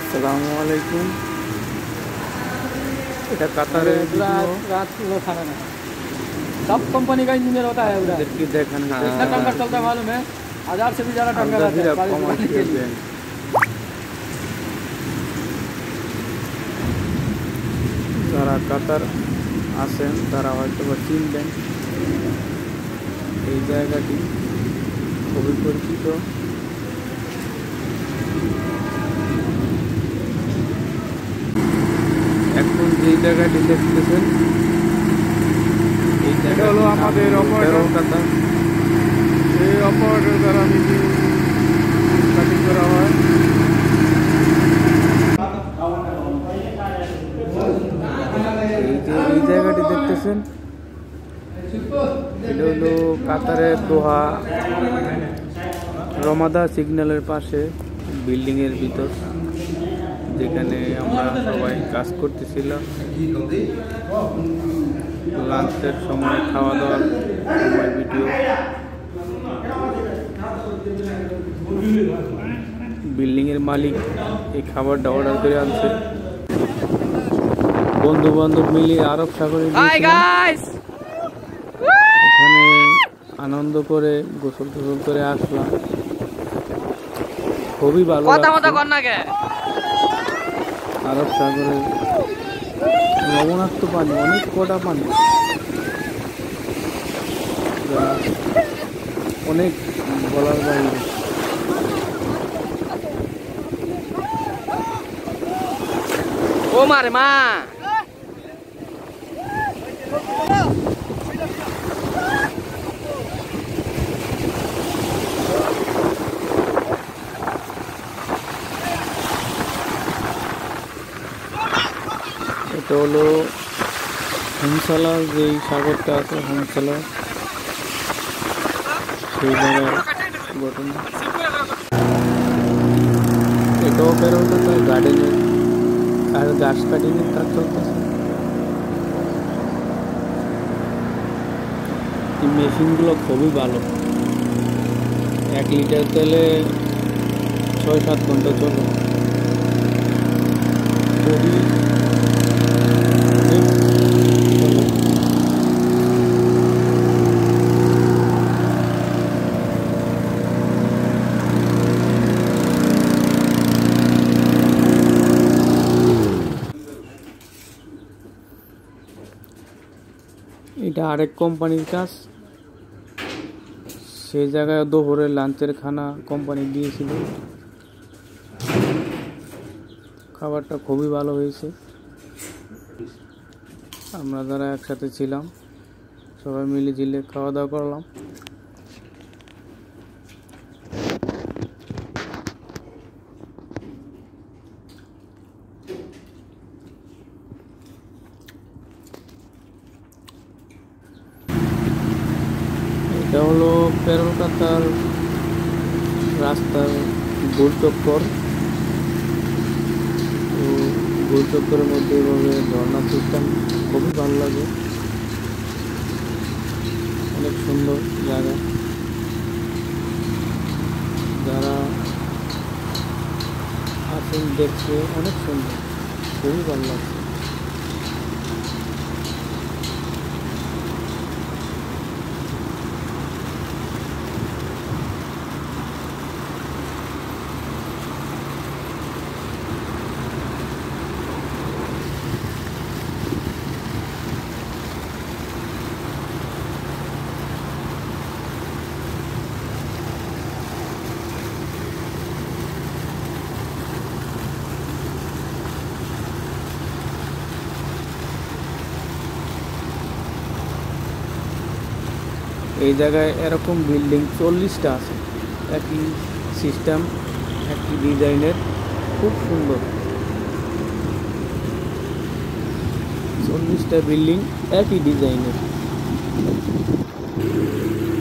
আসসালামু আলাইকুম। এটা কাতারের रात लोग खाना ना सब कंपनी का इंजीनियर होता है उधर की देखन कितना टंकर चलता है मालूम है 1000 से भी ज़्यादा टंकर रहता है बारिश गिराने के लिए। যারা কাতার আছেন তারা হয়তো বা চিনবেন, এই জায়গাটি খুবই পরিচিত। এখন যে জায়গাটি দেখতেছেন এই জায়গা হলো আমাদের অপারেটর কাতার। এই অপারেটর দ্বারা মিটিং কাটিং করা হয়। এই জায়গাটি দেখতেছেন এটা হলো কাতারের দোহা রমাদা সিগন্যালের পাশে বিল্ডিংয়ের ভিতর, যেখানে আমরা সবাই কাজ করতেছিলাম। লাঞ্চের সময়, খাওয়া দাওয়ার সময় ভিডিও। বিল্ডিংয়ের মালিক এই খাবারটা অর্ডার করে আনছে। বন্ধু বান্ধব মিলে আরব সাগরে এখানে আনন্দ করে গোসল টোসল করে আসলাম। খুবই ভালো আরব সাগরের লবণাক্ত পানি, অনেক কটা পানি, অনেক বলার বাইরে। ও মারে মা এটা হলো হোমসালা, যেই সাগরটা আছে হোমসালা, সেই জায়গার ঘটনা। এটাও বেরোতে তার গার্ডেনের আর গাছ কাটিংয়ের কাজ চলতেছে। এই মেশিনগুলো খুবই ভালো, 1 লিটার তেলে 6-7 ঘন্টা চলে। খুবই এটা আরেক কোম্পানির কাজ। সেই জায়গায় দুপুরে লাঞ্চের খানা কোম্পানি দিয়েছিল, খাবারটা খুবই ভালো হয়েছে। আমরা যারা একসাথে ছিলাম সবাই মিলে ঝিলে খাওয়া দাওয়া করলাম। এটা হলো পেরোলকাতার রাস্তার গোল চক্কর। তো গোল চক্করের মধ্যে এভাবে ঝর্ণা সিস্টেম খুবই ভালো লাগে, অনেক সুন্দর জায়গা। যারা আছেন দেখতে অনেক সুন্দর, খুবই ভালো লাগছে। এই জায়গায় এরকম বিল্ডিং 40টা আছে, একই সিস্টেম, একই ডিজাইনের, খুব সুন্দর। 40টা বিল্ডিং একই ডিজাইনের।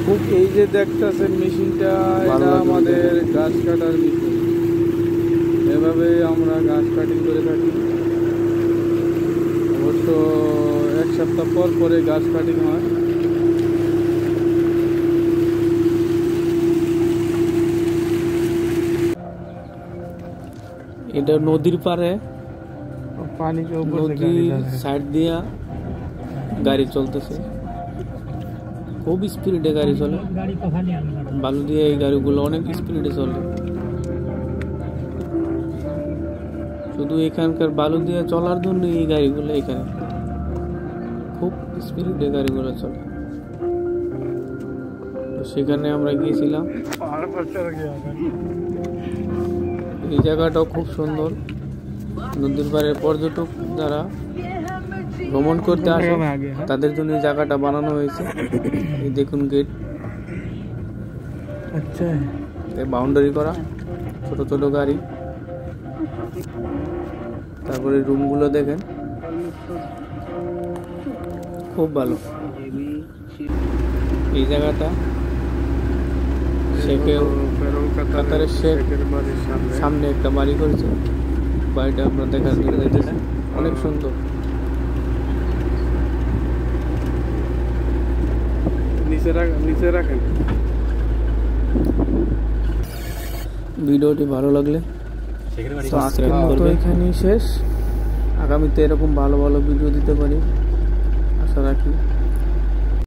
খুব এই যে দেখতেছেন মেশিনটা, এটা আমাদের গাছ কাটার মেশিন। এভাবে আমরা গাছ কাটিং করে থাকি। অবশ্য 1 সপ্তাহ পর পরে গাছ কাটিং হয়। এটা নদীর পারে, পানিকে উপর থেকে নদীর গাড়ি সাইড দিয়া গাড়ি চলতেছে, খুব স্পিডে গাড়ি চলে। বালু দিয়ে এই গাড়িগুলো অনেক স্পিডে চলে। শুধু এখানকার বালু দিয়ে চলার জন্য এই গাড়িগুলো এখানে খুব স্পিডে গাড়িগুলো চলে। তো সেখানে আমরা গিয়েছিলাম। এই জায়গাটাও খুব সুন্দর। নদীর পাড়ে পর্যটক যারা ভ্রমণ করতে আসে তাদের জন্য এই জায়গাটা বানানো হয়েছে। এই দেখুন গেট, আচ্ছা বাউন্ডারি করা, ছোট ছোট গাড়ি। তারপরে রুমগুলো দেখেন, খুব ভালো। এই জায়গাটা শেখেও কাতারের শেখ সামনে একটা বাড়ি করেছে। বাড়িটা আমরা দেখার জন্য যেতেছি, অনেক সুন্দর। নিচে রাখেন। ভিডিওটি ভালো লাগলে আজকের মতো এখানেই শেষ। আগামীতে এরকম ভালো ভালো ভিডিও দিতে পারি আশা রাখি।